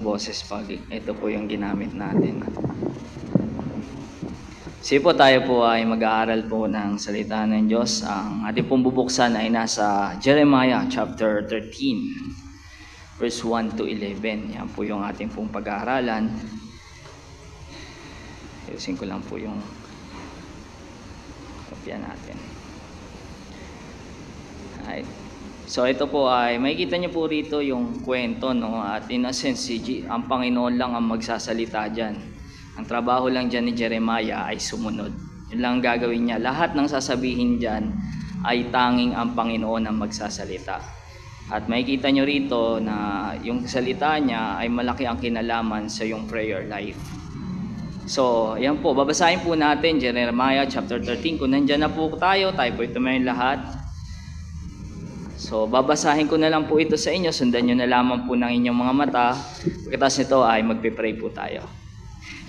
boses pag ito po yung ginamit natin. Sige po, tayo po ay mag-aaral po ng salita ng Diyos. Ang ating pong bubuksan ay nasa Jeremiah chapter 13 verse 1 to 11. Yan po yung ating pong pag-aaralan. Ayusin ko lang po yung kopya natin. Alright. So ito po ay makikita niyo po rito yung kwento, no? At in a sense, ang Panginoon lang ang magsasalita dyan. Ang trabaho lang dyan ni Jeremiah ay sumunod. Yun lang gagawin niya. Lahat ng sasabihin dyan ay tanging ang Panginoon ang magsasalita. At makikita niyo rito na yung salita niya ay malaki ang kinalaman sa yung prayer life. So, yan po. Babasahin po natin Jeremiah chapter 13. Kung nandyan na po tayo po tumayo lahat. So, babasahin ko na lang po ito sa inyo. Sundan nyo na lamang po ng inyong mga mata. Pagkatapos nito ay magpipray po tayo.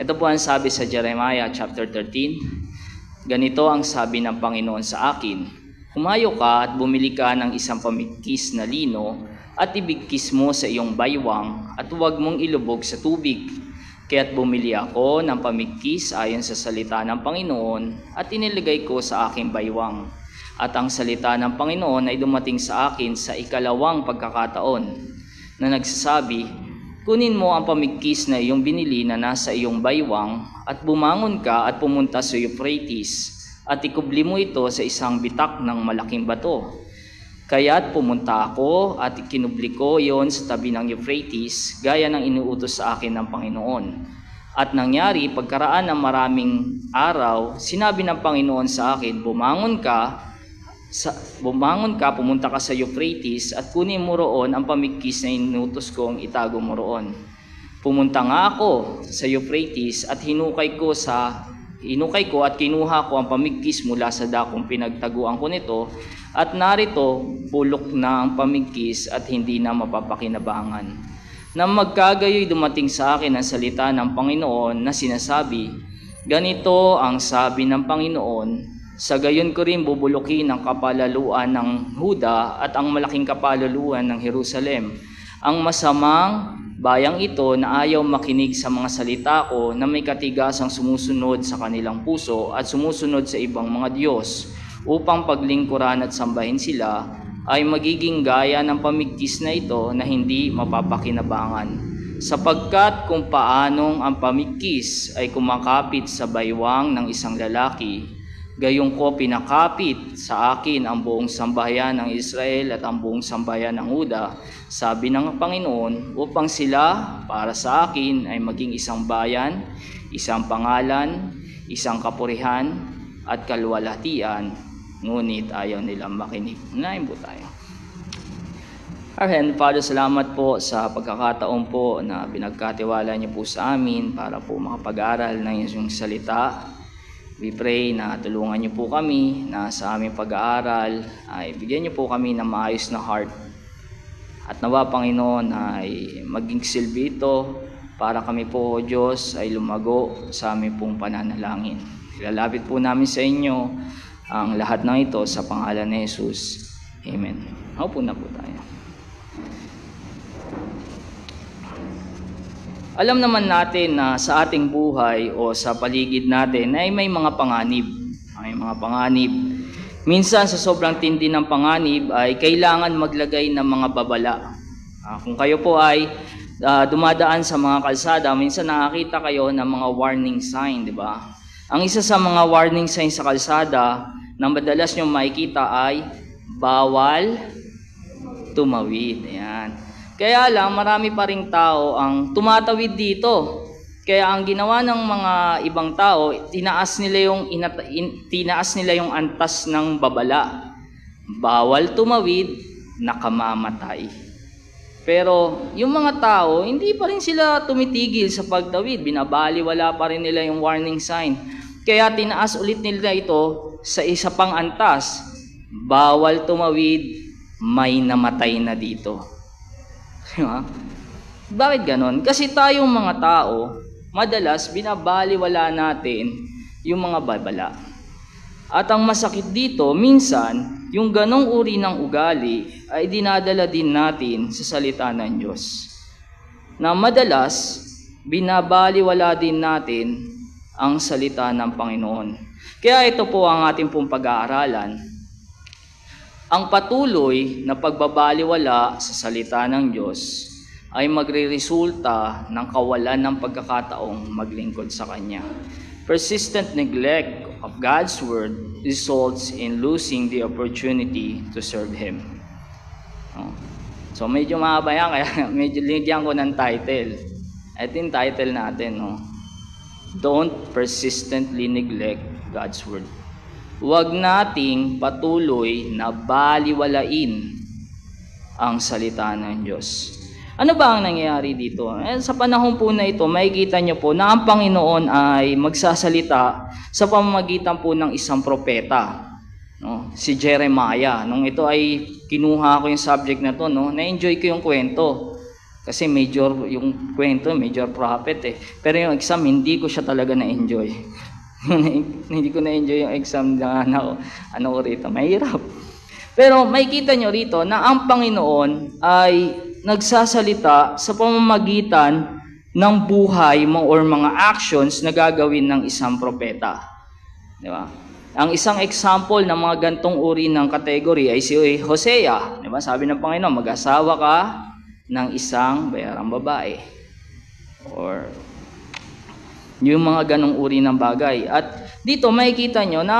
Ito po ang sabi sa Jeremiah chapter 13. Ganito ang sabi ng Panginoon sa akin. Humayo ka at bumili ka ng isang pamigkis na lino at ibigkis mo sa iyong baywang at huwag mong ilubog sa tubig. Kaya't bumili ako ng pamigkis ayon sa salita ng Panginoon at inilagay ko sa aking baywang. At ang salita ng Panginoon ay dumating sa akin sa ikalawang pagkakataon na nagsasabi, kunin mo ang pamigkis na iyong binili na nasa iyong baywang at bumangon ka at pumunta sa Euphrates at ikubli mo ito sa isang bitak ng malaking bato. Kaya't pumunta ako at kinubli ko iyon sa tabi ng Euphrates gaya ng inuutos sa akin ng Panginoon. At nangyari, pagkaraan ng maraming araw, sinabi ng Panginoon sa akin, bumangon ka, pumunta ka sa Euphrates at kunin mo roon ang pamigkis na inutos kong itago mo roon. Pumunta nga ako sa Euphrates at hinukay ko at kinuha ko ang pamigkis mula sa dakong pinagtaguan ko nito at narito bulok na ang pamigkis at hindi na mapapakinabangan. Nang magkagayoy dumating sa akin ang salita ng Panginoon na sinasabi, ganito ang sabi ng Panginoon, sa gayon ko rin bubulukin ang kapalaluan ng Huda at ang malaking kapalaluan ng Jerusalem. Ang masamang bayang ito na ayaw makinig sa mga salita ko na may katigasang sumusunod sa kanilang puso at sumusunod sa ibang mga Diyos upang paglingkuran at sambahin sila ay magiging gaya ng pamigkis na ito na hindi mapapakinabangan. Sapagkat kung paanong ang pamigkis ay kumakapit sa baywang ng isang lalaki, gayong ko pinakapit sa akin ang buong sambahayan ng Israel at ang buong sambahayan ng Huda, sabi ng Panginoon, upang sila para sa akin ay maging isang bayan, isang pangalan, isang kapurihan at kalwalhatian, ngunit ayaw nilang makinig. Unahin po tayo. Amen. Father, salamat po sa pagkakataon po na binagkatiwala niyo po sa amin para po makapag-aral ng iyong salita. We pray na tulungan niyo po kami na sa aming pag-aaral ay bigyan niyo po kami ng maayos na heart. At nawa, Panginoon, ay maging silbi ito para kami po, O Diyos, ay lumago sa aming pong pananalangin. Ilalapit po namin sa inyo ang lahat ng ito sa pangalan ni Jesus. Amen. Maupo na po tayo. Alam naman natin na sa ating buhay o sa paligid natin ay may mga panganib. May mga panganib. Minsan sa sobrang tindi ng panganib ay kailangan maglagay ng mga babala. Kung kayo po ay dumadaan sa mga kalsada, minsan nakakita kayo ng mga warning sign, di ba? Ang isa sa mga warning sign sa kalsada na madalas nyo makikita ay bawal tumawid. Ayan. Kaya lang, marami pa ring tao ang tumatawid dito. Kaya ang ginawa ng mga ibang tao, tinaas nila yung antas ng babala. Bawal tumawid, nakamamatay. Pero yung mga tao, hindi pa rin sila tumitigil sa pagtawid. Binabaliwala pa rin nila yung warning sign. Kaya tinaas ulit nila ito sa isa pang antas. Bawal tumawid, may namatay na dito. Bakit ganon? Kasi tayong mga tao, madalas binabaliwala natin yung mga babala. At ang masakit dito, minsan, yung ganong uri ng ugali ay dinadala din natin sa salita ng Diyos. na madalas binabaliwala din natin ang salita ng Panginoon. Kaya ito po ang ating pong pag-aaralan. Ang patuloy na pagbabaliwala sa salita ng Diyos ay magreresulta ng kawalan ng pagkakataong maglingkod sa Kanya. Persistent neglect of God's Word results in losing the opportunity to serve Him. So medyo mahaba yan, kaya medyo linigyan ko ng title. Ito yung title natin. Don't persistently neglect God's Word. Huwag nating patuloy na baliwalain ang salita ng Diyos. Ano ba ang nangyayari dito? Sa panahon po na ito, makikita nyo po na ang Panginoon ay magsasalita sa pamamagitan po ng isang propeta. Si Jeremiah. Nung ito ay kinuha ko yung subject na to, na-enjoy ko yung kwento. Kasi yung kwento, major prophet eh. Pero yung exam, hindi ko siya talaga na-enjoy. Hindi ko na-enjoy yung exam na ano ko rito. Mahirap. Pero makikita nyo rito na ang Panginoon ay nagsasalita sa pamamagitan ng buhay mo or mga actions na gagawin ng isang propeta. Di ba? Ang isang example ng mga gantong uri ng kategory ay si Hosea. Di ba? Sabi ng Panginoon, mag-asawa ka ng isang bayarang babae. Or yung mga ganong uri ng bagay. At dito makikita nyo na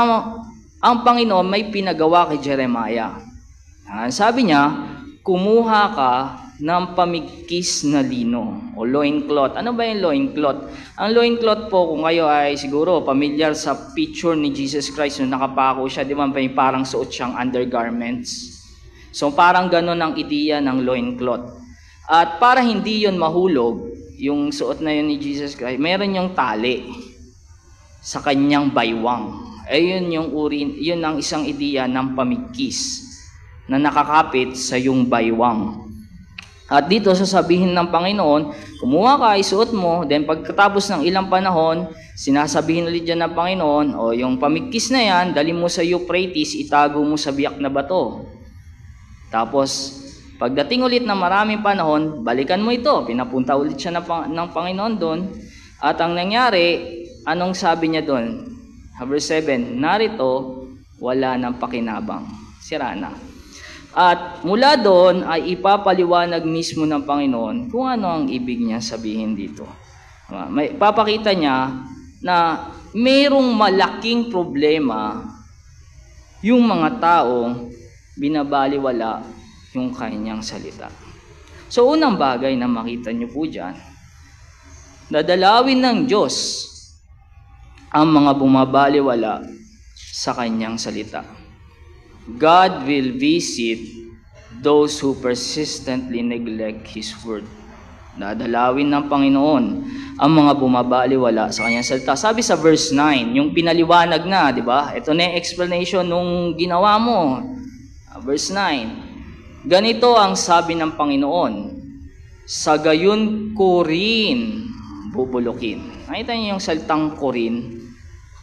ang Panginoon may pinagawa kay Jeremiah. Sabi niya, kumuha ka ng pamigkis na lino o loincloth. Ano ba yung loincloth? Ang loincloth po, kung kayo ay siguro familiar sa picture ni Jesus Christ nung nakapako siya, di ba may parang suot siyang undergarments. So parang gano'n ang ideya ng loincloth. At para hindi yon mahulog, yung suot na yun ni Jesus Christ, meron yung tali sa kanyang baywang. Ayun yun ang isang ideya ng pamigkis na nakakapit sa yung baywang. At dito sasabihin ng Panginoon, kumuha ka, isuot mo, then pagkatapos ng ilang panahon, sinasabihin ulit dyan ng Panginoon, o yung pamigkis na yan, dali mo sa Euphrates, itago mo sa biyak na bato. Tapos, pagdating ulit na maraming panahon, balikan mo ito. Pinapunta ulit siya ng Panginoon doon. At ang nangyari, anong sabi niya doon? Verse 7, narito, wala nang pakinabang. Sira na. At mula doon ay ipapaliwanag mismo ng Panginoon kung ano ang ibig niya sabihin dito. Papakita niya na mayroong malaking problema yung mga taong binabaliwala yung kanyang salita. So unang bagay na makita niyo po dyan, dadalawin ng Diyos ang mga bumabaliwala sa kanyang salita. God will visit those who persistently neglect His word. Dadalawin ng Panginoon ang mga bumabaliwala sa kanyang salita. Sabi sa verse 9, yung pinaliwanag na, di ba? Ito na yung explanation nung ginawa mo. Verse 9, ganito ang sabi ng Panginoon, sa gayon ko rin bubulukin. Nakita niyo yung salitang ko rin?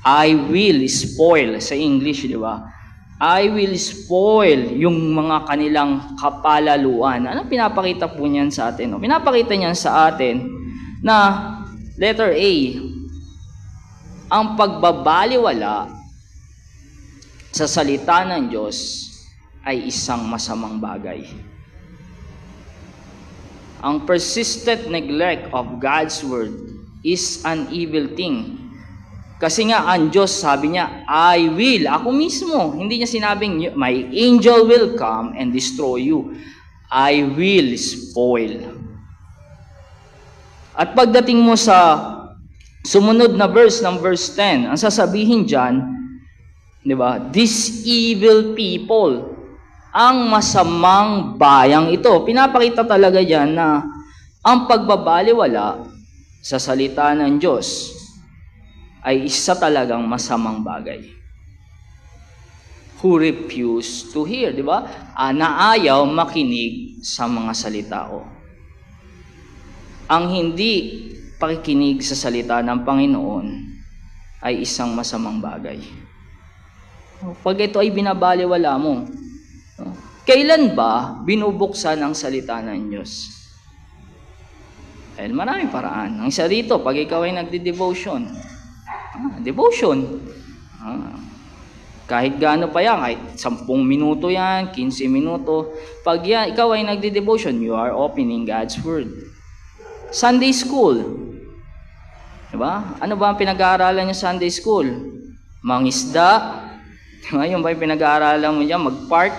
I will spoil sa English, di ba? I will spoil yung mga kanilang kapalaluan. Ano pinapakita po niyan sa atin? Pinapakita niyan sa atin na letter A, ang pagbabaliwala sa salita ng Diyos ay isang masamang bagay. Ang persistent neglect of God's word is an evil thing. Kasi nga, ang Diyos, sabi niya, I will. Ako mismo. Hindi niya sinabing, my angel will come and destroy you. I will spoil. At pagdating mo sa sumunod na verse ng verse 10, ang sasabihin dyan, di ba, these evil people, ang masamang bayang ito. Pinapakita talaga dyan na ang pagbabaliwala sa salita ng Diyos ay isa talagang masamang bagay. Who refuse to hear, di ba? Na ayaw makinig sa mga salita ko. Ang hindi pakikinig sa salita ng Panginoon ay isang masamang bagay. Pag ito ay binabaliwala mo, kailan ba binubuksan ang salita ng Diyos? Dahil maraming paraan. Ang isa rito, pag ikaw ay nagdi-devotion. Devotion. Kahit gaano pa yan, kahit 10 minuto yan, 15 minuto. Pag yan, ikaw ay nagdi-devotion, you are opening God's Word. Sunday school. Diba? Ano ba ang pinag-aaralan niyo Sunday school? Mangisda. Diba? Yung ba yung pinag-aaralan mo dyan? Mag-park.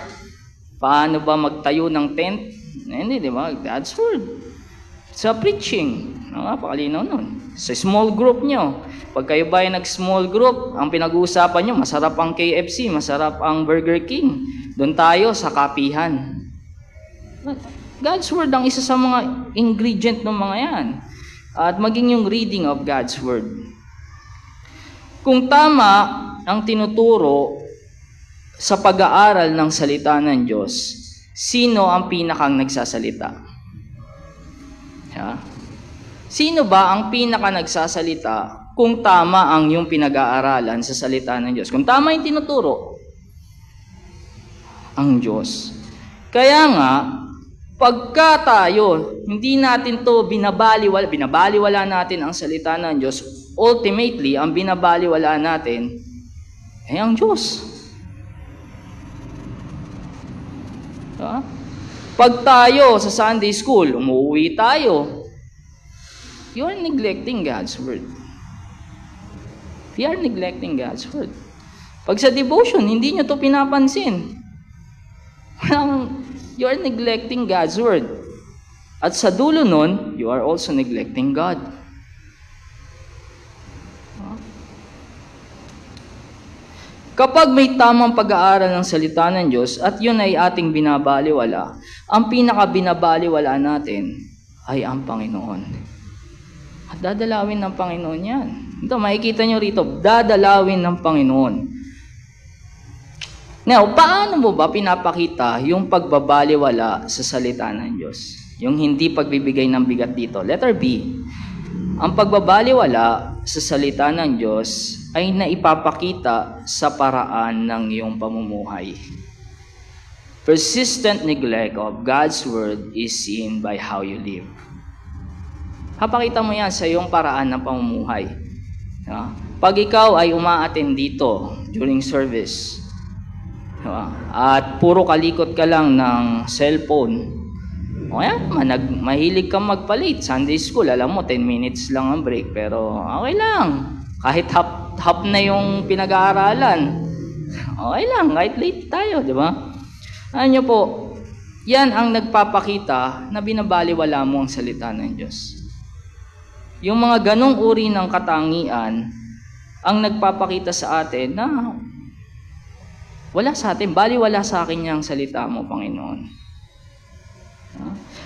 Paano ba magtayo ng tent? Hindi, diba? God's Word. Sa preaching, napakalinaw nun. Sa small group nyo, pag kayo ba ay nag-small group, ang pinag-uusapan nyo, masarap ang KFC, masarap ang Burger King. Doon tayo sa kapihan. God's Word ang isa sa mga ingredient ng mga yan. At maging yung reading of God's Word. Kung tama ang tinuturo sa pag-aaral ng salita ng Diyos, sino ang pinakang nagsasalita? Sino ba ang pinaka nagsasalita kung tama ang yung pinag-aaralan sa salita ng Diyos? Kung tama yung tinuturo, ang Diyos. Kaya nga, pagka tayo, hindi natin to binabaliwala natin ang salita ng Diyos, ultimately, ang binabaliwala natin ay ang Diyos. Pag tayo sa Sunday school, umuwi tayo, you are neglecting God's Word. We are neglecting God's Word. Pag sa devotion, hindi nyo to pinapansin. You are neglecting God's Word. At sa dulo nun, you are also neglecting God. Kapag may tamang pag-aaral ng salita ng Diyos at yun ay ating binabaliwala, ang pinaka-binabaliwala natin ay ang Panginoon. At dadalawin ng Panginoon yan. Ito, makikita nyo rito, dadalawin ng Panginoon. Now, paano mo ba pinapakita yung pagbabaliwala sa salita ng Diyos? Yung hindi pagbibigay ng bigat dito. Letter B. Ang pagbabaliwala sa salita ng Diyos ay naipapakita sa paraan ng iyong pamumuhay. Persistent neglect of God's Word is seen by how you live. Papakita mo yan sa iyong paraan ng pamumuhay. Pag ikaw ay uma-attend dito during service, at puro kalikot ka lang ng cellphone, mahilig kang magpalit. Sunday school, alam mo, 10 minutes lang ang break, pero okay lang. Kahit half na yung pinag-aaralan, okay lang, kahit late tayo, di ba? Ano nyo po, yan ang nagpapakita na binabaliwala mo ang salita ng Diyos. Yung mga ganong uri ng katangian ang nagpapakita sa atin na wala sa atin, baliwala sa akin yung salita mo, Panginoon.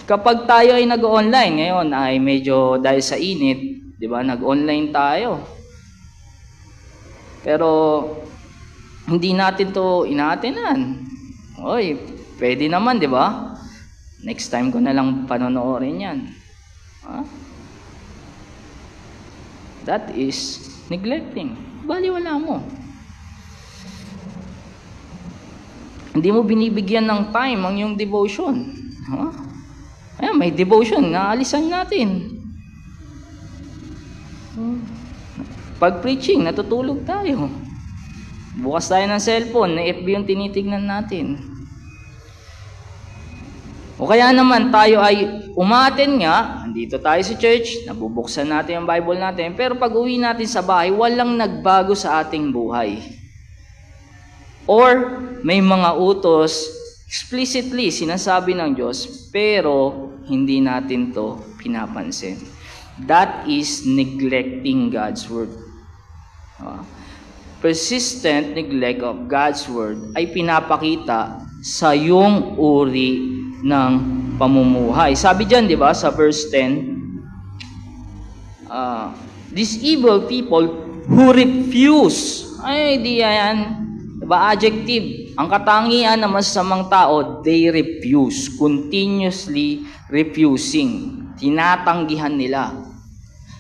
Kapag tayo ay nag-online, ngayon ay medyo dahil sa init, di ba, nag-online tayo. Pero hindi natin to ina-attenan. Oy, pwede naman, di ba? Next time ko na lang panonoodin yan. That is neglecting. Baliwala mo. Hindi mo binibigyan ng time ang iyong devotion. Ayan, may devotion, naalisan natin. Pag preaching, natutulog tayo. Bukas tayo ng cellphone, na FB yung tinitignan natin. O kaya naman tayo ay umaten nga, andito tayo sa church, nabubuksan natin ang Bible natin, pero pag uwi natin sa bahay, walang nagbago sa ating buhay. Or may mga utos, explicitly sinasabi ng Diyos, pero hindi natin to pinapansin. That is neglecting God's Word. Persistent neglect of God's Word ay pinapakita sa iyong uri ng pamumuhay. Sabi dyan, di ba, sa verse 10, these evil people who refuse, ay di yan, diba, adjective, ang katangian ng masasamang tao, they refuse, continuously refusing, tinatanggihan nila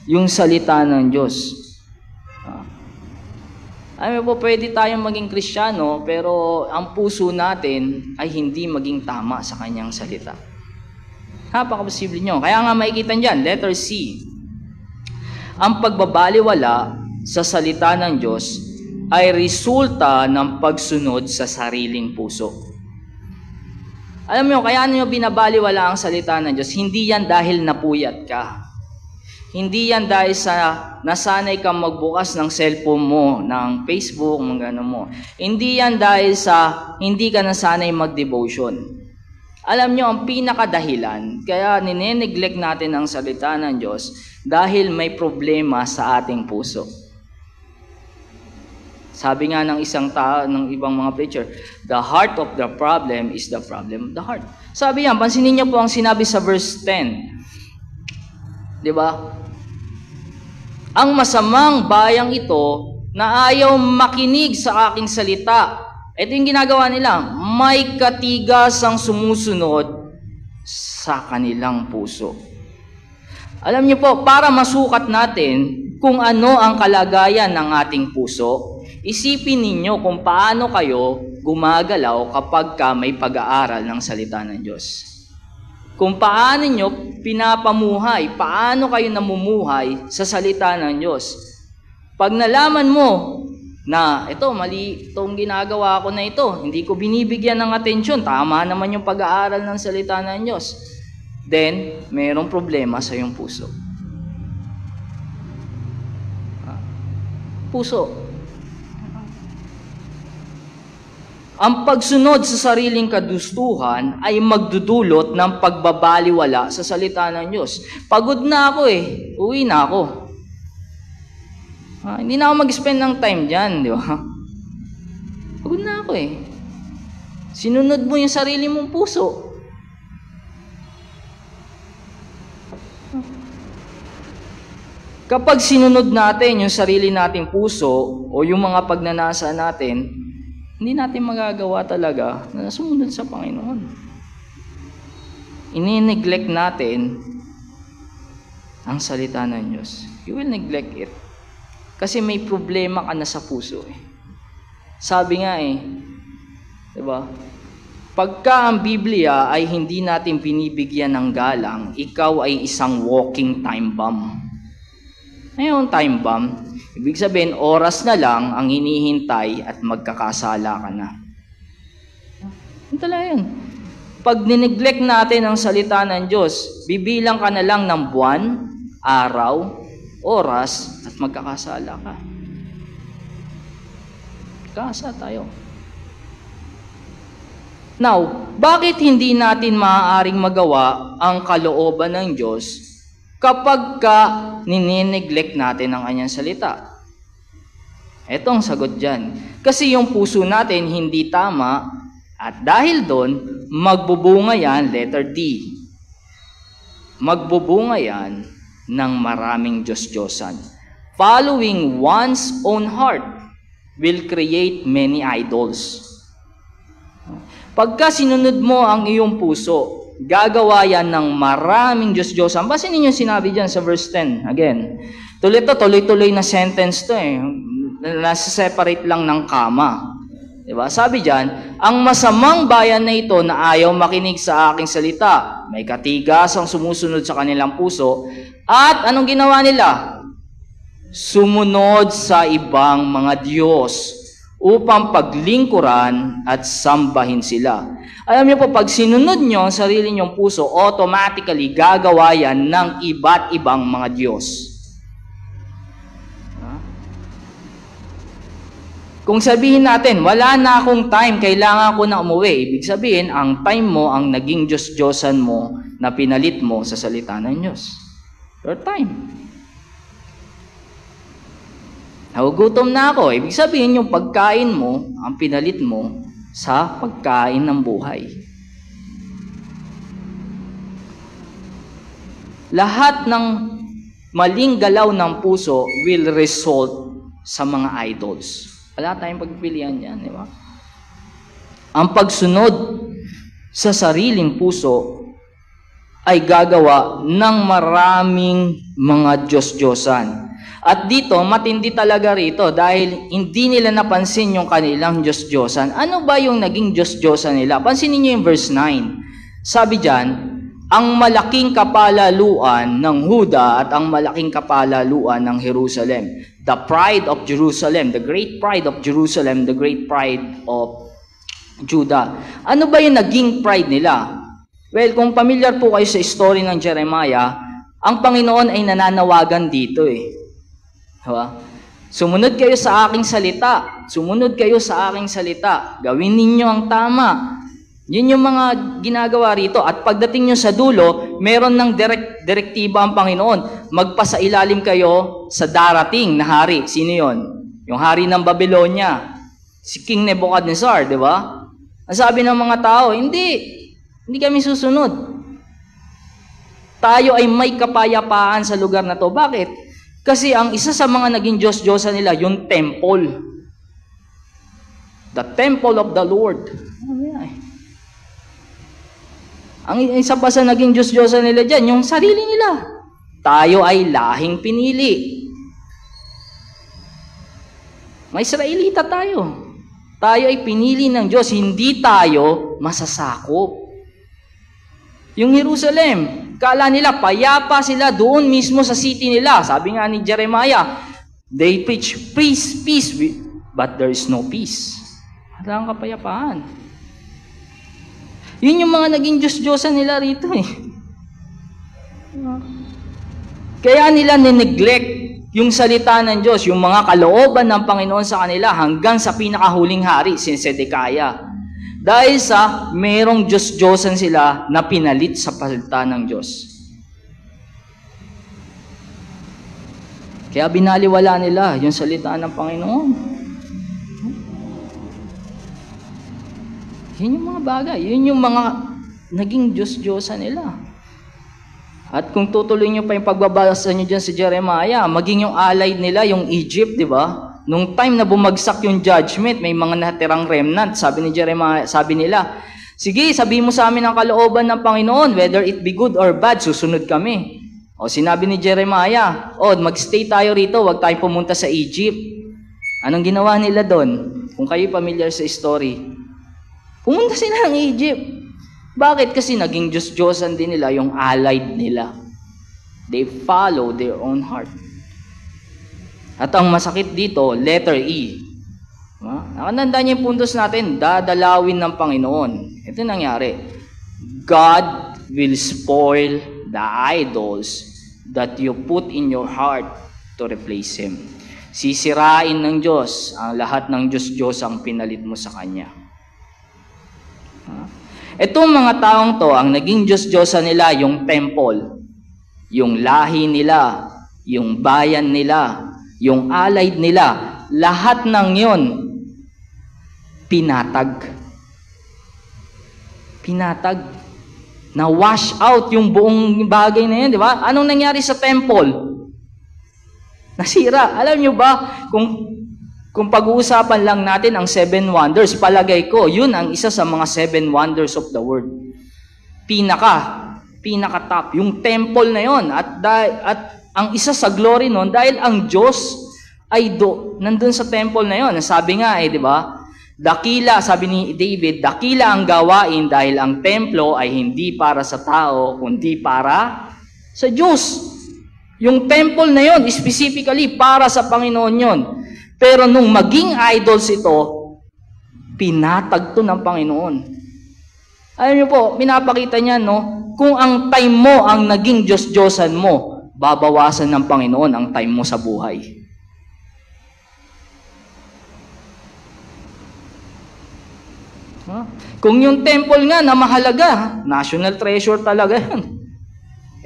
yung salita ng Diyos. Ay po, pwede tayong maging Kristiyano, pero ang puso natin ay hindi maging tama sa kanyang salita. Napaka-posible nyo. Kaya nga makikita dyan, letter C. Ang pagbabaliwala sa salita ng Diyos ay resulta ng pagsunod sa sariling puso. Alam nyo, kaya nyo binabaliwala ang salita ng Diyos, hindi yan dahil napuyat ka. Hindi yan dahil sa nasanay kang magbukas ng cellphone mo, ng Facebook, mga gano'n mo. Hindi yan dahil sa hindi ka nasanay mag-devotion. Alam nyo, ang pinakadahilan, kaya nineneglect natin ang salita ng Diyos dahil may problema sa ating puso. Sabi nga ng isang tao, ng ibang mga preacher, the heart of the problem is the problem of the heart. Sabi yan, pansinin niyo po ang sinabi sa verse 10. Diba? Ang masamang bayang ito na ayaw makinig sa aking salita. Ito yung ginagawa nila. May katigas ang sumusunod sa kanilang puso. Alam niyo po, para masukat natin kung ano ang kalagayan ng ating puso, isipin ninyo kung paano kayo gumagalaw kapag may pag-aaral ng salita ng Diyos. Kung paano nyo pinapamuhay, paano kayo namumuhay sa salita ng Diyos. Pag nalaman mo na ito, mali itong ginagawa ko na ito, hindi ko binibigyan ng atensyon, tama naman yung pag-aaral ng salita ng Diyos, then mayroong problema sa iyong puso. Puso. Ang pagsunod sa sariling kadustuhan ay magdudulot ng pagbabaliwala sa salita ng Diyos. Pagod na ako uwi na ako. Hindi na ako mag-spend ng time dyan, di ba? Pagod na ako Sinunod mo yung sarili mong puso. Kapag sinunod natin yung sarili nating puso o yung mga pagnanasa natin, hindi natin magagawa talaga na sumunod sa Panginoon. Ini-neglect natin ang salita ng Diyos. You will neglect it. Kasi may problema ka na sa puso Sabi nga diba? Pagka ang Biblia ay hindi natin binibigyan ng galang, ikaw ay isang walking time bomb. Ngayon, time bomb, ibig sabihin, oras na lang ang hinihintay at magkakasala ka na. Ano talaga yun? Pag nineglect natin ang salita ng Diyos, bibilang ka na lang ng buwan, araw, oras, at magkakasala ka. Kasa tayo. Now, bakit hindi natin maaaring magawa ang kalooban ng Diyos kapag nineneglect natin ang kanyang salita? Ito ang sagot dyan. Kasi yung puso natin hindi tama at dahil doon, magbubunga yan, letter D. Magbubunga yan ng maraming Diyos-Diyosan. Following one's own heart will create many idols. Pagka sinunod mo ang iyong puso, gagawa yan ng maraming Diyos-Diyosan. Basin ninyo sinabi dyan sa verse 10. Again, tuloy-tuloy na sentence to nasa-separate lang ng kama. Diba? Sabi dyan, ang masamang bayan na ito na ayaw makinig sa aking salita, may katigas ang sumusunod sa kanilang puso, at anong ginawa nila? Sumunod sa ibang mga Diyos upang paglingkuran at sambahin sila. Alam niyo po, pag sinunod niyo ang sarili niyong puso, automatically gagawa yan ng iba't ibang mga Diyos. Kung sabihin natin, wala na akong time, kailangan ko na umuwi. Ibig sabihin, ang time mo, ang naging Diyos-Diyosan mo na pinalit mo sa salita ng Diyos. Your time. Nagugutom na ako. Ibig sabihin, yung pagkain mo, ang pinalit mo sa pagkain ng buhay. Lahat ng maling galaw ng puso will result sa mga idols. Wala tayong pagpilian yan, di ba? Ang pagsunod sa sariling puso ay gagawa ng maraming mga Diyos-Diyosan. At dito, matindi talaga rito dahil hindi nila napansin yung kanilang Diyos-Diyosan. Ano ba yung naging Diyos-Diyosan nila? Pansinin niyo yung verse 9. Sabi dyan, ang malaking kapalaluan ng Huda at ang malaking kapalaluan ng Jerusalem. The pride of Jerusalem, the great pride of Jerusalem, the great pride of Judah. Ano ba yung naging pride nila? Well, kung familiar po kayo sa story ng Jeremiah, ang Panginoon ay nananawagan dito eh. Diba? Sumunod kayo sa aking salita. Sumunod kayo sa aking salita. Gawin ninyo ang tama. Yun yung mga ginagawa rito. At pagdating nyo sa dulo, meron ng direktiba ang Panginoon. Magpasailalim kayo sa darating na hari. Sino yun? Yung hari ng Babylonia. Si King Nebuchadnezzar, di ba? Ang sabi ng mga tao, hindi kami susunod. Tayo ay may kapayapaan sa lugar na to. Bakit? Kasi ang isa sa mga naging Diyos-Diyosan nila, yung temple. The temple of the Lord. Ang isa pa sa naging Diyos-Diyosan nila dyan, yung sarili nila. Tayo ay lahing pinili. May Israelita tayo. Tayo ay pinili ng Diyos, hindi tayo masasakop. Yung Jerusalem, kala nila payapa sila doon mismo sa city nila. Sabi nga ni Jeremiah, they preach peace, peace, but there is no peace. Wala kang kapayapaan. Yun yung mga naging Diyos-Diyosan nila rito eh. Kaya nila nineglect yung salita ng Diyos, yung mga kalooban ng Panginoon sa kanila hanggang sa pinakahuling hari, si Zedekiah. Dahil sa merong Diyos-Diyosan sila na pinalit sa salita ng Diyos. Kaya binaliwala nila yung salita ng Panginoon. Yun yung mga bagay. Yun yung mga naging Diyos-Diyosan nila. At kung tutuloy nyo pa yung pagbabasa nyo dyan si Jeremiah, maging yung allied nila, yung Egypt, di ba? Nung time na bumagsak yung judgment, may mga natirang remnant. Sabi ni Jeremiah, sabi nila, sige, sabi mo sa amin ang kalooban ng Panginoon, whether it be good or bad, susunod kami. O sinabi ni Jeremiah, magstay tayo rito, huwag tayong pumunta sa Egypt. Anong ginawa nila doon? Kung kayo familiar sa story, pumunta sila ng Egypt. Bakit? Kasi naging Diyos-Diyosan din nila yung allied nila. They follow their own heart. At ang masakit dito, letter E. Nakatanda niyo yung puntos natin, dadalawin ng Panginoon. Ito nangyari. God will spoil the idols that you put in your heart to replace Him. Sisirain ng Diyos ang lahat ng Diyos-Diyos ang pinalit mo sa Kanya. Itong mga taong to, ang naging Diyos-Diyosan nila, yung temple, yung lahi nila, yung bayan nila, yung allied nila, lahat ng yon pinatag. Pinatag. Na-wash out yung buong bagay na yun, di ba? Anong nangyari sa temple? Nasira. Alam nyo ba, kung pag-uusapan lang natin ang 7 wonders, palagay ko, yun ang isa sa mga 7 wonders of the world. Pinaka-top, yung temple na yun. At ang isa sa glory nun, dahil ang Diyos ay nandun sa temple na yun. Sabi nga di ba? Dakila, sabi ni David, dakila ang gawain dahil ang templo ay hindi para sa tao, kundi para sa Diyos. Yung temple na yun, specifically para sa Panginoon yun. Pero nung maging idols ito, pinatag to ng Panginoon. Alam niyo po, pinapakita niya, no? Kung ang time mo ang naging Diyos-Diyosan mo, babawasan ng Panginoon ang time mo sa buhay. Kung yung temple nga na mahalaga, national treasure talaga yan,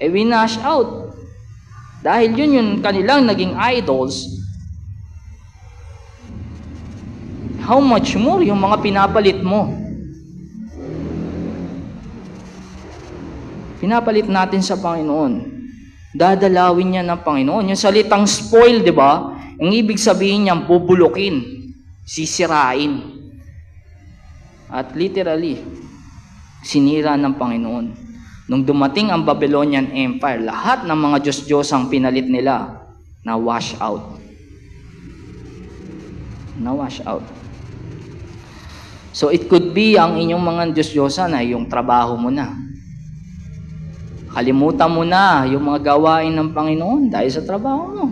winash out. Dahil yun yung kanilang naging idols, how much more yung mga pinapalit mo? Pinapalit natin sa Panginoon. Dadalawin niya ng Panginoon. Yung salitang spoil, di ba? Ang ibig sabihin niya, bubulukin, sisirain. At literally, sinira ng Panginoon. Nung dumating ang Babylonian Empire, lahat ng mga Diyos-Diyos ang pinalit nila na wash out. Na wash out. So it could be ang inyong mga Diyos-Diyosan ay yung trabaho mo na. Kalimutan mo na yung mga gawain ng Panginoon dahil sa trabaho mo.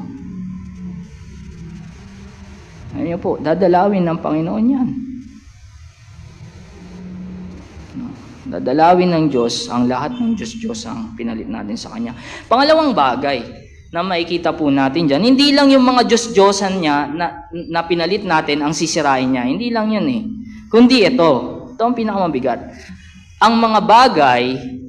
Ayun po, dadalawin ng Panginoon yan. Dadalawin ng Diyos, ang lahat ng Diyos ang pinalit natin sa Kanya. Pangalawang bagay na makikita po natin dyan, hindi lang yung mga Diyos-Diyosan niya na pinalit natin ang sisirain niya. Hindi lang yun eh. Kundi ito ang pinakamabigat. Ang mga bagay,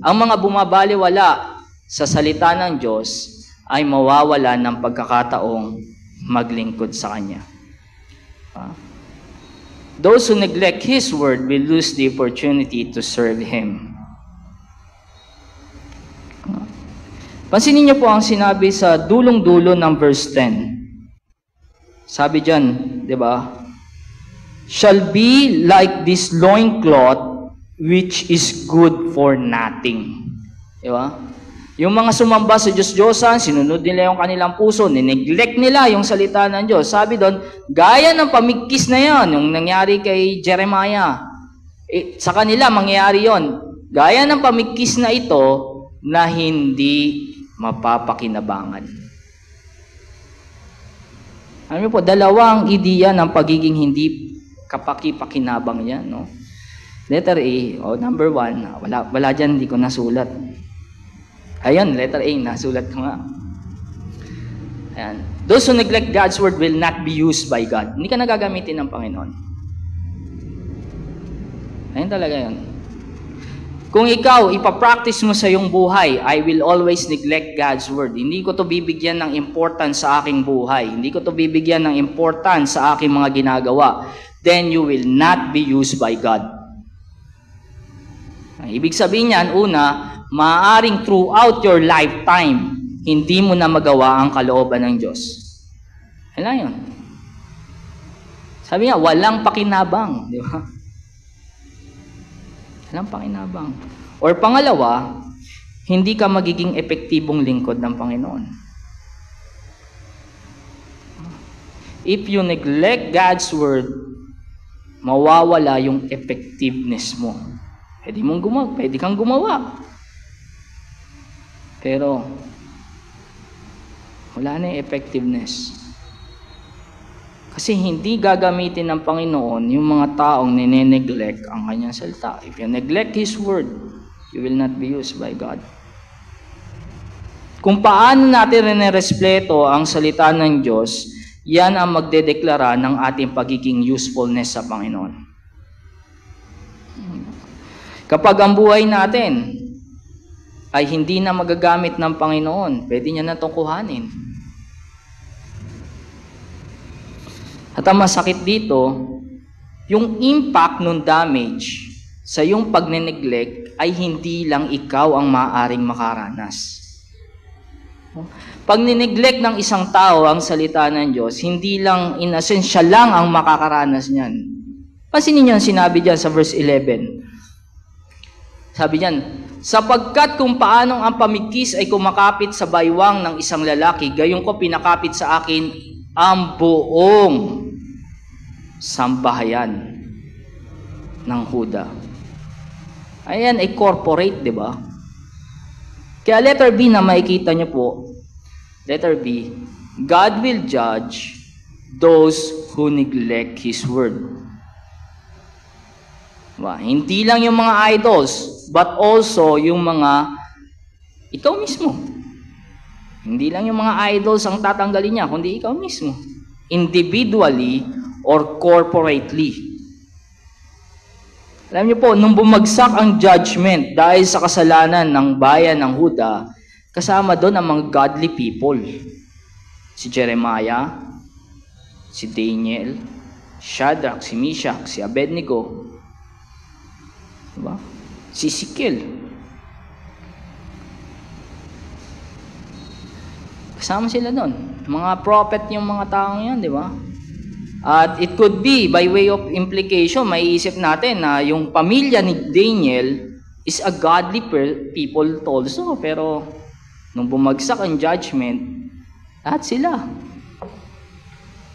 ang mga bumabaliwala sa salita ng Diyos ay mawawala ng pagkakataong maglingkod sa Kanya. Those who neglect His word will lose the opportunity to serve Him. Pansinin niyo po ang sinabi sa dulong-dulo ng verse 10. Sabi diyan, di ba? Shall be like this loincloth which is good for nothing. Di ba? Yung mga sumamba sa Diyos-Diyosan, sinunod nila yung kanilang puso, nineglect nila yung salita ng Diyos. Sabi doon, gaya ng pamigkis na yan, yung nangyari kay Jeremiah. Sa kanila, mangyayari yon. Gaya ng pamigkis na ito na hindi mapapakinabangan. Alam niyo po, dalawang ideya ng pagiging hindi kapaki-pakinabang yan. No? Letter A, number 1, wala dyan, hindi ko nasulat. Ayan, letter A, nasulat ko nga. Ayan. Those who neglect God's word will not be used by God. Hindi ka nagagamitin ng Panginoon. Ayan talaga yun. Kung ikaw, ipapractice mo sa iyong buhay, I will always neglect God's word. Hindi ko to bibigyan ng importance sa aking buhay. Hindi ko to bibigyan ng importance sa aking mga ginagawa. Then you will not be used by God. Ibig sabihin niyan, una, maaaring throughout your lifetime, hindi mo na magawa ang kalooban ng Diyos. Ano yun? Sabi niya, walang pakinabang. Di ba? Walang pakinabang. Or pangalawa, hindi ka magiging epektibong lingkod ng Panginoon. If you neglect God's word, mawawala yung effectiveness mo. Pwede kang gumawa. Pero, wala na yung effectiveness. Kasi hindi gagamitin ng Panginoon yung mga taong nine-neglect ang kanyang salita. If you neglect His word, you will not be used by God. Kung paano natin rin-respeto ang salita ng Diyos, yan ang magdedeklara ng ating pagiging usefulness sa Panginoon. Kapag ang buhay natin ay hindi na magagamit ng Panginoon, pwede niya na itong kuhanin. At ang masakit dito, yung impact ng damage sa iyong pag-neglect ay hindi lang ikaw ang maaaring makaranas. Pag nineglect ng isang tao ang salita ng Diyos, hindi lang in essence siya lang ang makakaranas niyan. Pansinin niyo ang sinabi diyan sa verse 11. Sabi diyan, sapagkat kung paanong ang pamigkis ay kumakapit sa baywang ng isang lalaki, gayon ko pinakapit sa akin ang buong sambahayan ng Huda. Ayan ay corporate, di ba? Kaya letter B na makikita niyo po, letter B, God will judge those who neglect His word. Diba? Hindi lang yung mga idols, but also yung mga ikaw mismo. Hindi lang yung mga idols ang tatanggalin niya, kundi ikaw mismo. Individually or corporately. Alam niyo po, nung bumagsak ang judgment dahil sa kasalanan ng bayan ng Huda, kasama doon ang mga godly people. Si Jeremiah, si Daniel, Shadrach, si Meshach, si Abednego, diba? Si Ezekiel. Kasama sila doon. Mga prophet yung mga taong yan, di ba? At it could be, by way of implication, maiisip natin na yung pamilya ni Daniel is a godly people also. Pero, nung bumagsak ang judgment, lahat sila.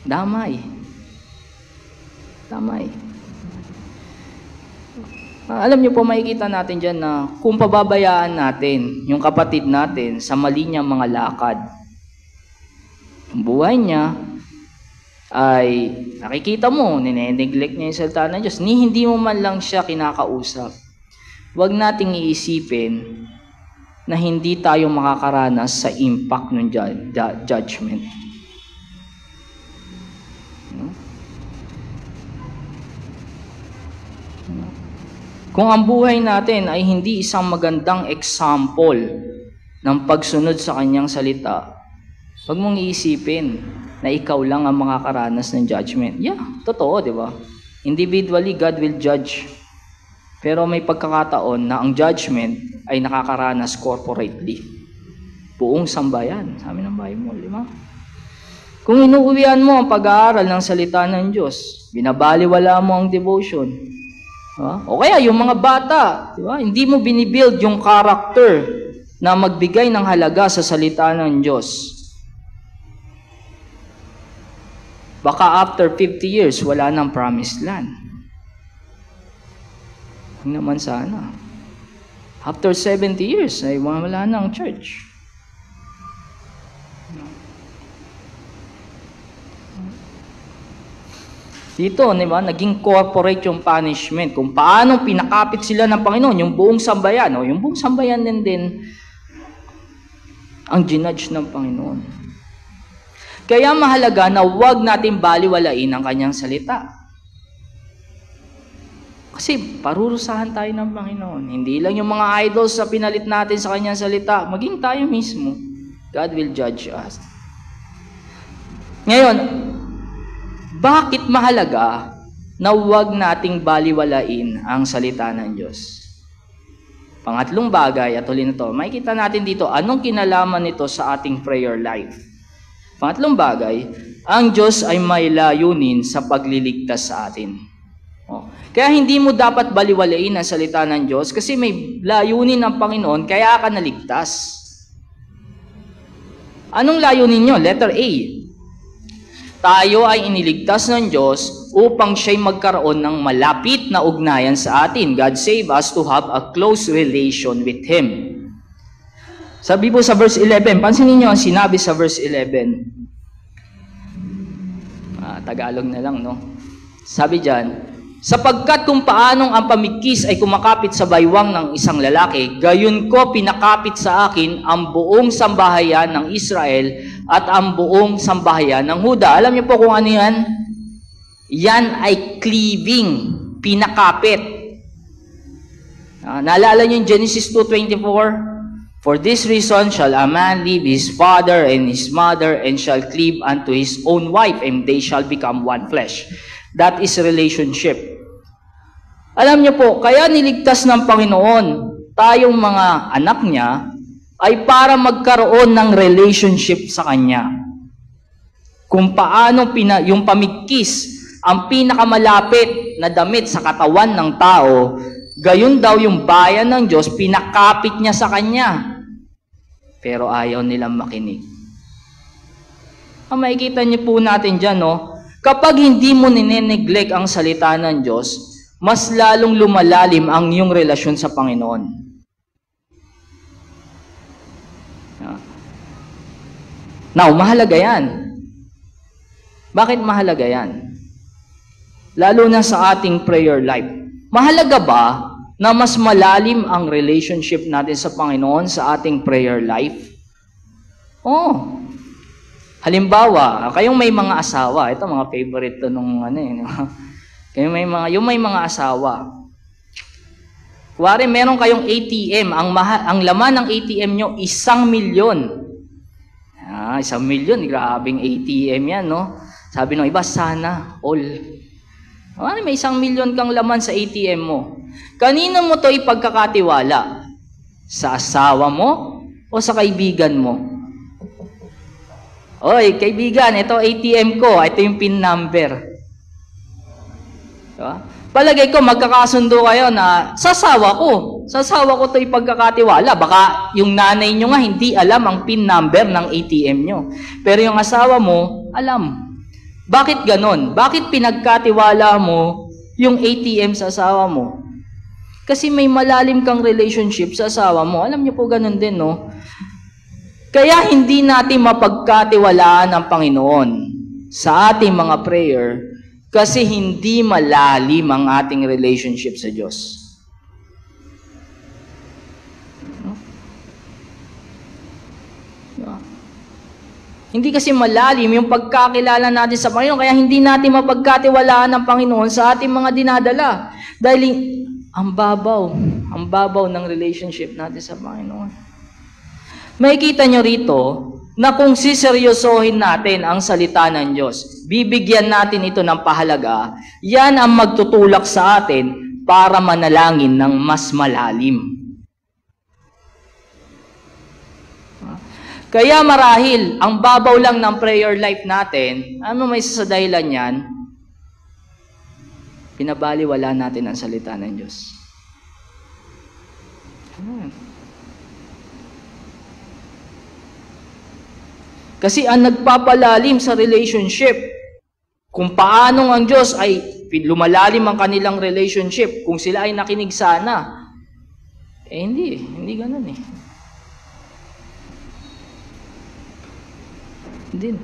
Damay. Alam niyo po, makikita natin dyan na kung pababayaan natin yung kapatid natin sa mali niyang mga lakad, ang buhay niya ay nakikita mo, nineneglect niya yung salita ng Diyos, hindi mo man lang siya kinakausap. Huwag nating iisipin na hindi tayo makakaranas sa impact ng judgment. Kung ang buhay natin ay hindi isang magandang example ng pagsunod sa kanyang salita, huwag mong iisipin na ikaw lang ang makakaranas ng judgment. Yeah, totoo, di ba? Individually, God will judge. Pero may pagkakataon na ang judgment ay nakakaranas corporately. Buong sambayan, sabi ng Bible, di ba? Kung inuuwian mo ang pag-aaral ng salita ng Diyos, binabaliwala mo ang devotion, diba? O kaya yung mga bata, diba? Hindi mo binibuild yung character na magbigay ng halaga sa salita ng Diyos. Baka after 50 years, wala nang promised land. Hindi naman sana. After 70 years, ay wala nang church. Dito, diba, naging corporate yung punishment. Kung paano pinakapit sila ng Panginoon, yung buong sambayan, yung buong sambayan din ang ginudge ng Panginoon. Kaya mahalaga na huwag natin baliwalain ang kanyang salita. Kasi parurusahan tayo ng Panginoon. Hindi lang yung mga idols na pinalit natin sa kanyang salita, maging tayo mismo. God will judge us. Ngayon, bakit mahalaga na huwag nating baliwalain ang salita ng Diyos? Pangatlong bagay, at huli na ito, makikita natin dito, anong kinalaman nito sa ating prayer life? Pangatlong bagay, ang Diyos ay may layunin sa pagliligtas sa atin. Kaya hindi mo dapat baliwalain ang salita ng Diyos kasi may layunin ng Panginoon, kaya ka naligtas. Anong layunin nyo? Letter A. Tayo ay iniligtas ng Diyos upang siya'y magkaroon ng malapit na ugnayan sa atin. God save us to have a close relation with Him. Sabi po sa verse 11, pansinin niyo ang sinabi sa verse 11. Tagalog na lang, no? Sabi diyan, sapagkat kung paanong ang pamikis ay kumakapit sa baywang ng isang lalaki, gayon ko pinakapit sa akin ang buong sambahayan ng Israel at ang buong sambahayan ng Huda. Alam niyo po kung ano yan? Yan ay cleaving, pinakapit. Naalala niyo yung Genesis 2:24? For this reason shall a man leave his father and his mother and shall cleave unto his own wife, and they shall become one flesh. That is relationship. Alam niyo po, kaya niligtas ng Panginoon tayong mga anak niya ay para magkaroon ng relationship sa Kanya. Kung paano yung pamigkis ang pinakamalapit na damit sa katawan ng tao, gayon daw yung bayan ng Diyos, pinakapit niya sa Kanya. Pero ayaw nilang makinig. Makikita niyo po natin dyan, no? Kapag hindi mo nineneglect ang salita ng Diyos, mas lalong lumalalim ang iyong relasyon sa Panginoon. Now, mahalaga yan. Bakit mahalaga yan? Lalo na sa ating prayer life. Mahalaga ba na mas malalim ang relationship natin sa Panginoon sa ating prayer life? Oh. Halimbawa, kayong may mga asawa, ito mga favorite to nung kayong may mga asawa. Kuwari meron kayong ATM, ang laman ng ATM nyo 1 milyon. 1 milyon, grabing ATM yan, no? Sabi ng iba, sana all. May 1 milyon kang laman sa ATM mo. Kanino mo to ipagkakatiwala? Sa asawa mo o sa kaibigan mo? Oy, kaibigan, ito ATM ko, ito yung PIN number. Diba? Palagay ko, magkakasundo kayo na sa asawa ko to ipagkakatiwala. Baka yung nanay nyo nga hindi alam ang PIN number ng ATM nyo. Pero yung asawa mo, alam. Bakit ganon? Bakit pinagkatiwala mo yung ATM sa asawa mo? Kasi may malalim kang relationship sa asawa mo. Alam niyo po ganun din, no? Kaya hindi natin mapagkatiwalaan ang Panginoon sa ating mga prayer kasi hindi malalim ang ating relationship sa Diyos. Hindi kasi malalim yung pagkakilala natin sa Panginoon, kaya hindi natin mapagkatiwalaan ng Panginoon sa ating mga dinadala. Dahil ang babaw ng relationship natin sa Panginoon. Makikita nyo rito na kung siseryosohin natin ang salita ng Diyos, bibigyan natin ito ng pahalaga, yan ang magtutulak sa atin para manalangin ng mas malalim. Kaya marahil, ang babaw lang ng prayer life natin, ano may sa dahilan yan? Pinabaliwala natin ang salita ng Diyos. Kasi ang nagpapalalim sa relationship, kung paanong ang Diyos ay lumalalim ang kanilang relationship, kung sila ay nakinig sana, hindi ganun eh. Hindi.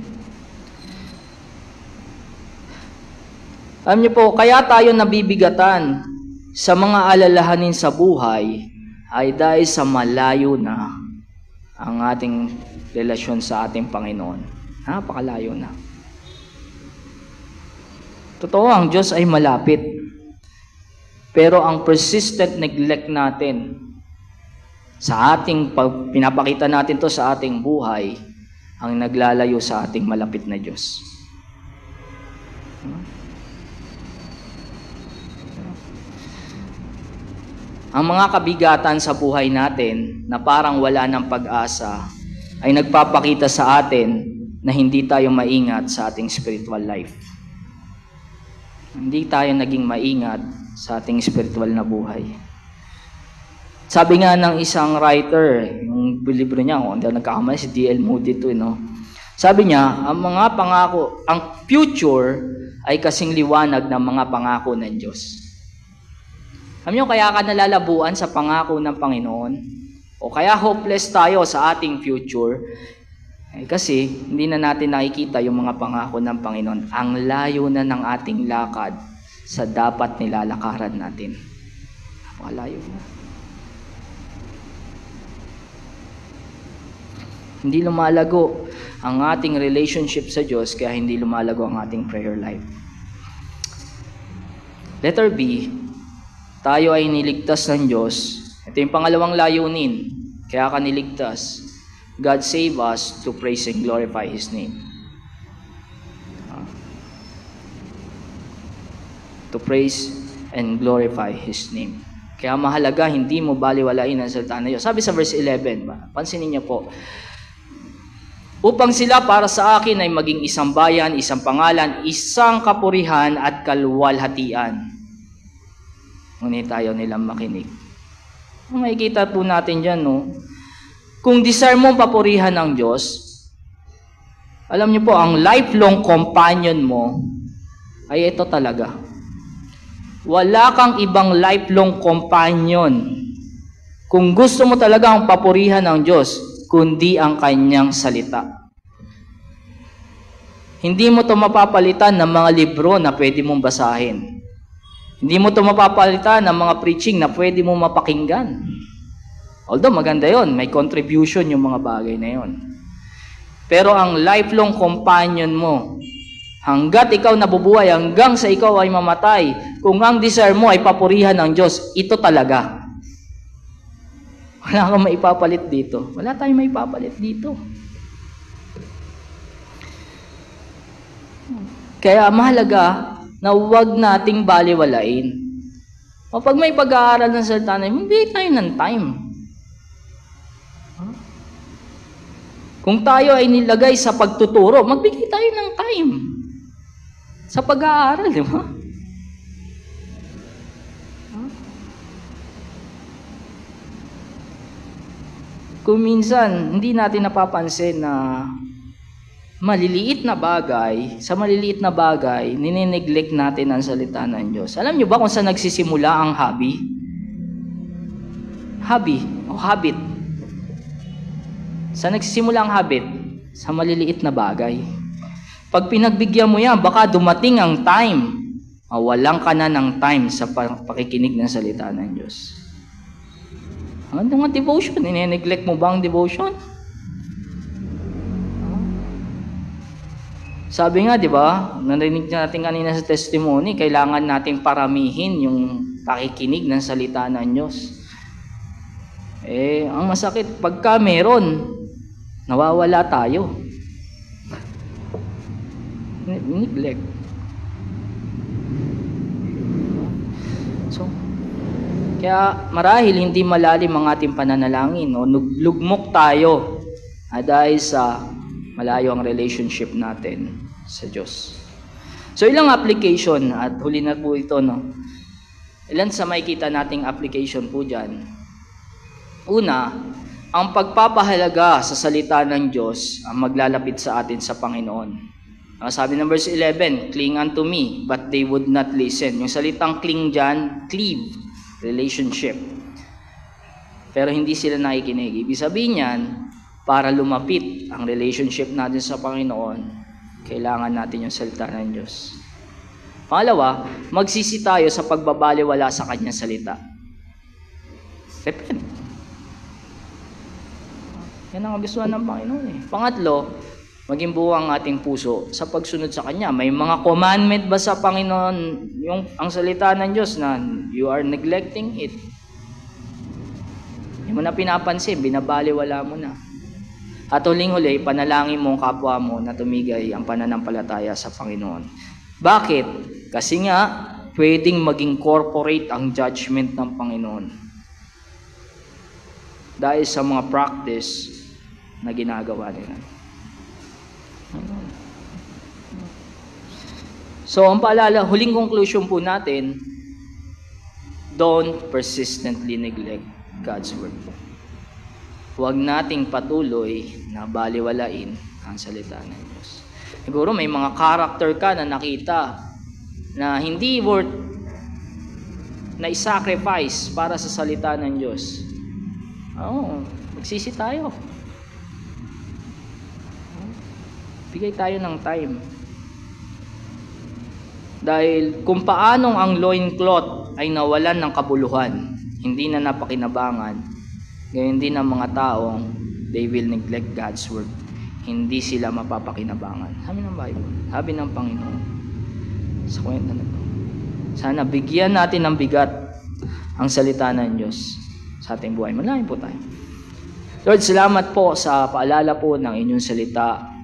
Alam niyo po, kaya tayo nabibigatan sa mga alalahanin sa buhay ay dahil sa malayo na ang ating relasyon sa ating Panginoon. Napakalayo na. Totoo, ang Diyos ay malapit. Pero ang persistent neglect natin sa ating pinapakita natin to sa ating buhay, ang naglalayo sa ating malapit na Diyos. Ang mga kabigatan sa buhay natin na parang wala ng pag-asa ay nagpapakita sa atin na hindi tayo maingat sa ating spiritual life. Hindi tayo naging maingat sa ating spiritual na buhay. Sabi nga ng isang writer, yung libro niya, kung hindi nagkakamali, si D.L. Moody ito, no? Sabi niya, ang mga pangako, ang future ay kasing liwanag ng mga pangako ng Diyos. Alam niyo, kaya ka nalalabuan sa pangako ng Panginoon, o kaya hopeless tayo sa ating future, kasi hindi na natin nakikita yung mga pangako ng Panginoon. Ang layo na ng ating lakad sa dapat nilalakaran natin. Napakalayo na. Hindi lumalago ang ating relationship sa Diyos, kaya hindi lumalago ang ating prayer life. Letter B, tayo ay niligtas ng Diyos. Ito yung pangalawang layunin. Kaya ka niligtas. God save us to praise and glorify His name. To praise and glorify His name. Kaya mahalaga, hindi mo baliwalain ang salita ng Diyos. Sabi sa verse 11, pansinin niyo po, upang sila para sa akin ay maging isang bayan, isang pangalan, isang kapurihan at kaluwalhatian. Ngunit ayaw nilang makinig. Makikita po natin dyan, no? Kung desire mo papurihan ng Diyos, alam niyo po, ang lifelong companion mo ay ito talaga. Wala kang ibang lifelong companion kung gusto mo talagang papurihan ng Diyos, kundi ang kanyang salita. Hindi mo ito mapapalitan ng mga libro na pwede mong basahin. Hindi mo ito mapapalitan ng mga preaching na pwede mong mapakinggan. Although maganda yon, may contribution yung mga bagay na yon. Pero ang lifelong companion mo, hanggat ikaw nabubuhay, hanggang sa ikaw ay mamatay, kung ang desire mo ay papurihan ng Diyos, ito talaga. Wala kang maipapalit dito. Wala tayong maipapalit dito. Kaya mahalaga na huwag nating baliwalain. O pag may pag-aaral ng salita na, magbigay tayo ng time. Kung tayo ay nilagay sa pagtuturo, magbigay tayo ng time. Sa pag-aaral, di ba? Kung minsan, hindi natin napapansin na maliliit na bagay, sa maliliit na bagay, ninineglect natin ang salita ng Diyos. Alam niyo ba kung saan nagsisimula ang hobby? hobby o habit. Sa nagsisimula ang habit? Sa maliliit na bagay. Pag pinagbigyan mo yan, baka dumating ang time, walang ka na ng time sa pakikinig ng salita ng Diyos. Ano nga devotion? Ine-neglect mo ba ang devotion? Sabi nga, di ba, narinig natin kanina sa testimony, kailangan nating paramihin yung pakikinig ng salita ng Diyos. Ang masakit, pagka meron, nawawala tayo. Neglect. So, kaya marahil hindi malalim ang ating pananalangin o lugmok tayo dahil sa malayo ang relationship natin sa Diyos. So ilang application at huli na po ito, no? Ilan sa makikita nating application po dyan? Una, ang pagpapahalaga sa salita ng Diyos ang maglalapit sa atin sa Panginoon. Sabi ng verse 11, cling unto me, but they would not listen. Yung salitang cling dyan, cleave, relationship. Pero hindi sila nakikinig. Ibig sabihin yan, para lumapit ang relationship natin sa Panginoon, kailangan natin yung salita ng Diyos. Pangalawa, magsisi tayo sa pagbabaliwala sa Kanyang salita. Repent. Yan ang gustuhan ng Panginoon eh. Pangatlo, maging buo ang ating puso sa pagsunod sa Kanya. May mga commandment ba sa Panginoon ang salita ng Diyos na you are neglecting it? Hindi mo na pinapansin, binabaliwala mo na. At huling-huli, panalangin mo ang kapwa mo na tumigay ang pananampalataya sa Panginoon. Bakit? Kasi nga, pwedeng maging corporate ang judgment ng Panginoon. Dahil sa mga practice na ginagawa nila. So, ang paalala, huling conclusion po natin, don't persistently neglect God's word. Huwag nating patuloy na baliwalain ang salita ng Diyos. Siguro may mga character ka na nakita na hindi worth na i-sacrifice para sa salita ng Diyos. Magsisi tayo. Bigay tayo ng time. Dahil kung paanong ang loincloth ay nawalan ng kabuluhan, hindi na napakinabangan, gayon din ang mga taong they will neglect God's word. Hindi sila mapapakinabangan. Sabi ng Bible, sabi ng Panginoon sa kwento na ito. Sana bigyan natin ng bigat ang salita ng Diyos sa ating buhay. Manalangin po tayo. Lord, salamat po sa paalala po ng inyong salita.